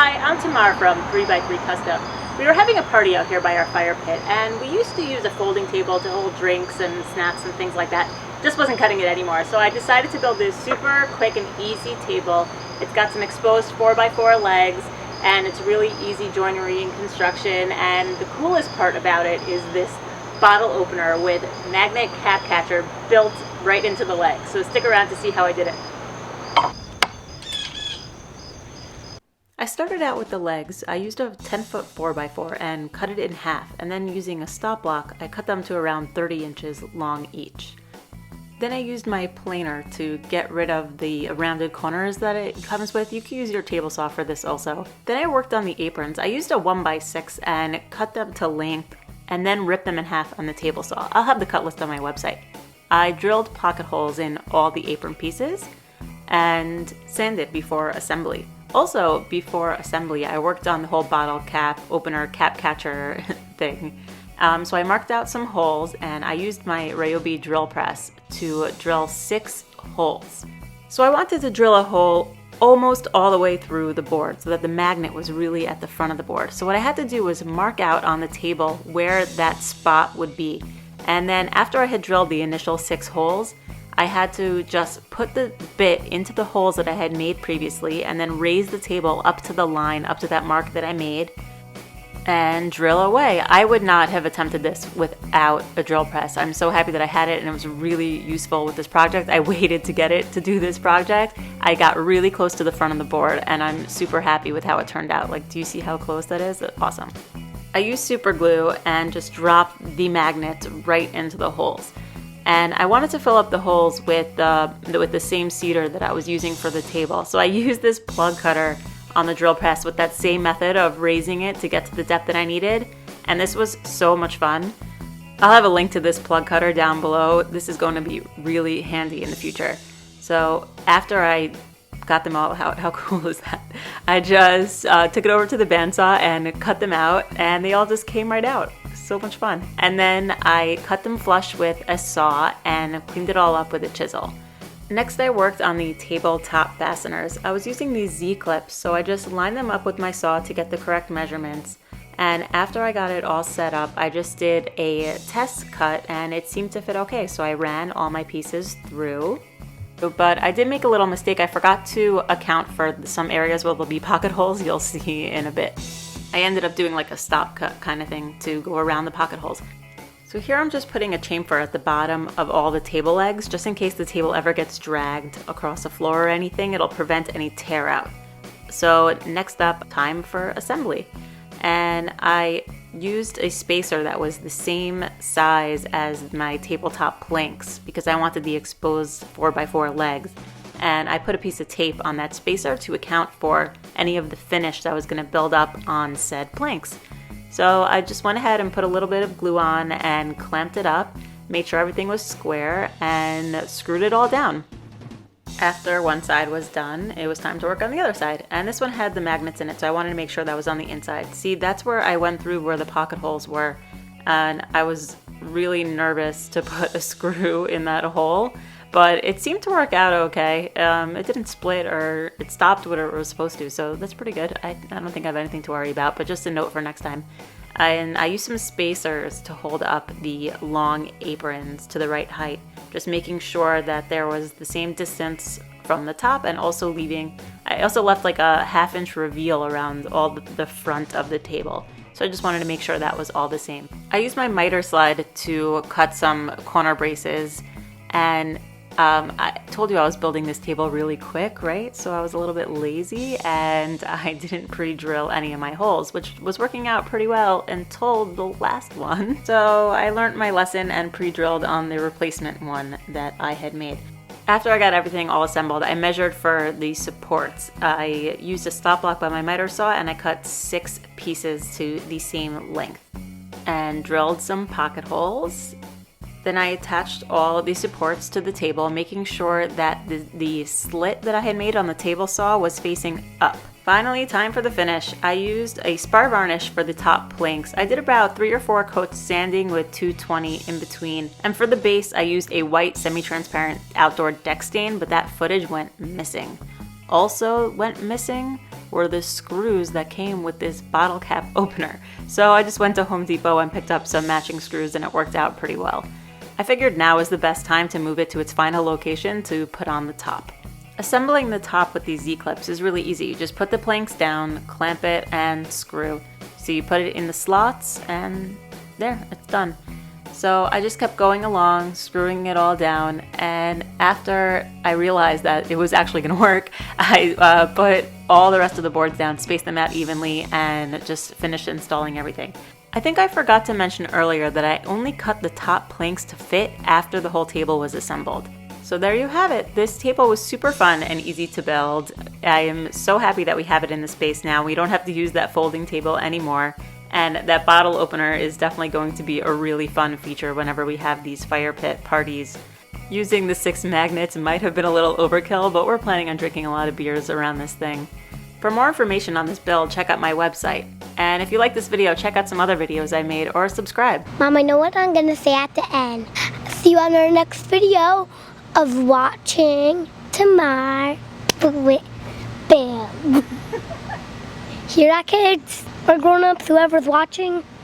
Hi, I'm Tamar from 3x3 Custom. We were having a party out here by our fire pit, and we used to use a folding table to hold drinks and snacks and things like that. Just wasn't cutting it anymore, so I decided to build this super quick and easy table. It's got some exposed 4x4 legs, and it's really easy joinery and construction, and the coolest part about it is this bottle opener with magnet cap catcher built right into the leg. So stick around to see how I did it. I started out with the legs. I used a 10-foot 4x4 and cut it in half, and then using a stop block, I cut them to around 30 inches long each. Then I used my planer to get rid of the rounded corners that it comes with. You can use your table saw for this also. Then I worked on the aprons. I used a 1x6 and cut them to length and then ripped them in half on the table saw. I'll have the cut list on my website. I drilled pocket holes in all the apron pieces and sanded before assembly. Also, before assembly, I worked on the whole bottle cap opener cap catcher thing. So I marked out some holes, and I used my RYOBI drill press to drill 6 holes. So I wanted to drill a hole almost all the way through the board so that the magnet was really at the front of the board. So what I had to do was mark out on the table where that spot would be. And then after I had drilled the initial 6 holes, I had to just put the bit into the holes that I had made previously and then raise the table up to the line, up to that mark that I made, and drill away. I would not have attempted this without a drill press. I'm so happy that I had it, and it was really useful with this project. I waited to get it to do this project. I got really close to the front of the board, and I'm super happy with how it turned out. Like, do you see how close that is? Awesome. I used super glue and just dropped the magnets right into the holes. And I wanted to fill up the holes with the same cedar that I was using for the table. So I used this plug cutter on the drill press with that same method of raising it to get to the depth that I needed. And this was so much fun. I'll have a link to this plug cutter down below. This is going to be really handy in the future. So after I got them all, how cool is that? I just took it over to the bandsaw and cut them out, and they all just came right out. So much fun. And then I cut them flush with a saw and cleaned it all up with a chisel. Next, I worked on the tabletop fasteners. I was using these Z-clips, so I just lined them up with my saw to get the correct measurements. And after I got it all set up, I just did a test cut, and it seemed to fit okay. So I ran all my pieces through. But I did make a little mistake. I forgot to account for some areas where there'll be pocket holes. You'll see in a bit. I ended up doing like a stop cut kind of thing to go around the pocket holes. So here I'm just putting a chamfer at the bottom of all the table legs, just in case the table ever gets dragged across the floor or anything. It'll prevent any tear out. So next up, time for assembly. And I used a spacer that was the same size as my tabletop planks because I wanted the exposed 4x4 legs. And I put a piece of tape on that spacer to account for any of the finish that was going to build up on said planks. So I just went ahead and put a little bit of glue on and clamped it up, made sure everything was square, and screwed it all down. After one side was done, it was time to work on the other side. And this one had the magnets in it, so I wanted to make sure that was on the inside. See, that's where I went through where the pocket holes were, and I was really nervous to put a screw in that hole. But it seemed to work out okay. It didn't split or it stopped what it was supposed to, so that's pretty good. I don't think I have anything to worry about, but just a note for next time. And I used some spacers to hold up the long aprons to the right height, just making sure that there was the same distance from the top, and also I also left like a 1/2 inch reveal around all the front of the table. So I just wanted to make sure that was all the same. I used my miter slide to cut some corner braces, and I told you I was building this table really quick, right? So I was a little bit lazy and I didn't pre-drill any of my holes, which was working out pretty well until the last one. So I learned my lesson and pre-drilled on the replacement one that I had made. After I got everything all assembled, I measured for the supports. I used a stop block by my miter saw and I cut 6 pieces to the same length and drilled some pocket holes. Then I attached all of the supports to the table, making sure that the slit that I had made on the table saw was facing up. Finally, time for the finish. I used a Spar Varnish for the top planks. I did about 3 or 4 coats sanding with 220 in between. And for the base, I used a white semi-transparent outdoor deck stain, but that footage went missing. also went missing were the screws that came with this bottle cap opener. So I just went to Home Depot and picked up some matching screws and it worked out pretty well. I figured now is the best time to move it to its final location to put on the top. Assembling the top with these Z-clips is really easy. You just put the planks down, clamp it, and screw. So you put it in the slots and there, it's done. So I just kept going along, screwing it all down, and after I realized that it was actually going to work, I put all the rest of the boards down, spaced them out evenly, and just finished installing everything. I think I forgot to mention earlier that I only cut the top planks to fit after the whole table was assembled. So there you have it. This table was super fun and easy to build. I am so happy that we have it in the space now. We don't have to use that folding table anymore. And that bottle opener is definitely going to be a really fun feature whenever we have these fire pit parties. Using the 6 magnets might have been a little overkill, but we're planning on drinking a lot of beers around this thing. For more information on this build, check out my website. And if you like this video, check out some other videos I made or subscribe. Mom, I know what I'm gonna say at the end. See you on our next video of watching tomorrow. Bam. Hear that, kids? Or grown-ups, whoever's watching.